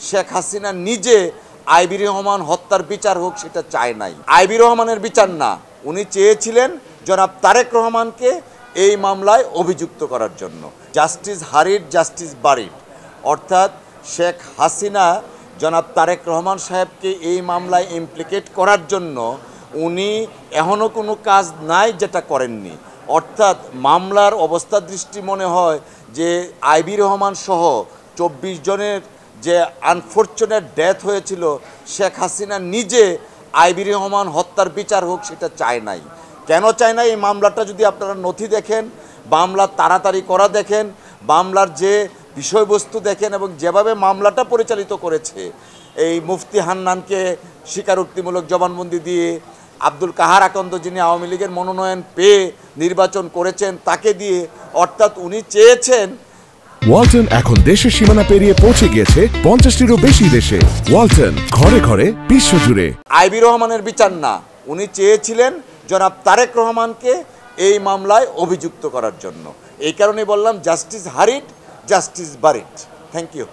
শেখ হাসিনা নিজে আইবি রহমান হত্যার বিচার হোক সেটা চায় নাই। আইবি রহমানের বিচার না, উনি চেয়েছিলেন জনাব তারেক রহমানকে এই মামলায় অভিযুক্ত করার জন্য। জাস্টিস হারিড জাস্টিস বারিড, অর্থাৎ শেখ হাসিনা জনাব তারেক রহমান সাহেবকে এই মামলায় ইমপ্লিকেট করার জন্য উনি এখনও কোনো কাজ নাই যেটা করেননি। অর্থাৎ মামলার অবস্থা দৃষ্টি মনে হয় যে আইবি রহমান সহ 24 জনের যে আনফর্চুনেট ডেথ হয়েছিল, শেখ হাসিনা নিজে আইবি রহমান হত্যার বিচার হোক সেটা চায় নাই। কেন চায় না? এই মামলাটা যদি আপনারা নথি দেখেন, মামলা তাড়াতাড়ি করা দেখেন, মামলার যে বিষয়বস্তু দেখেন এবং যেভাবে মামলাটা পরিচালিত করেছে, এই মুফতি হান্নানকে স্বীকারোক্তিমূলক জবানবন্দি দিয়ে, আব্দুল কাহার আকন্দ যিনি আওয়ামী লীগের মনোনয়ন পেয়ে নির্বাচন করেছেন তাকে দিয়ে, অর্থাৎ উনি চেয়েছেন। ওয়ালটন এখন দেশের সীমানা পেরিয়ে পৌঁছে গিয়েছে 50টিরও বেশি দেশে। ওয়ালটন, ঘরে ঘরে বিশ্বজুড়ে। আইবি রহমানের বিচার না, উনি চেয়েছিলেন জনাব তারেক রহমানকে এই মামলায় অভিযুক্ত করার জন্য। এই কারণে বললাম justice hurried justice buried. Thank you.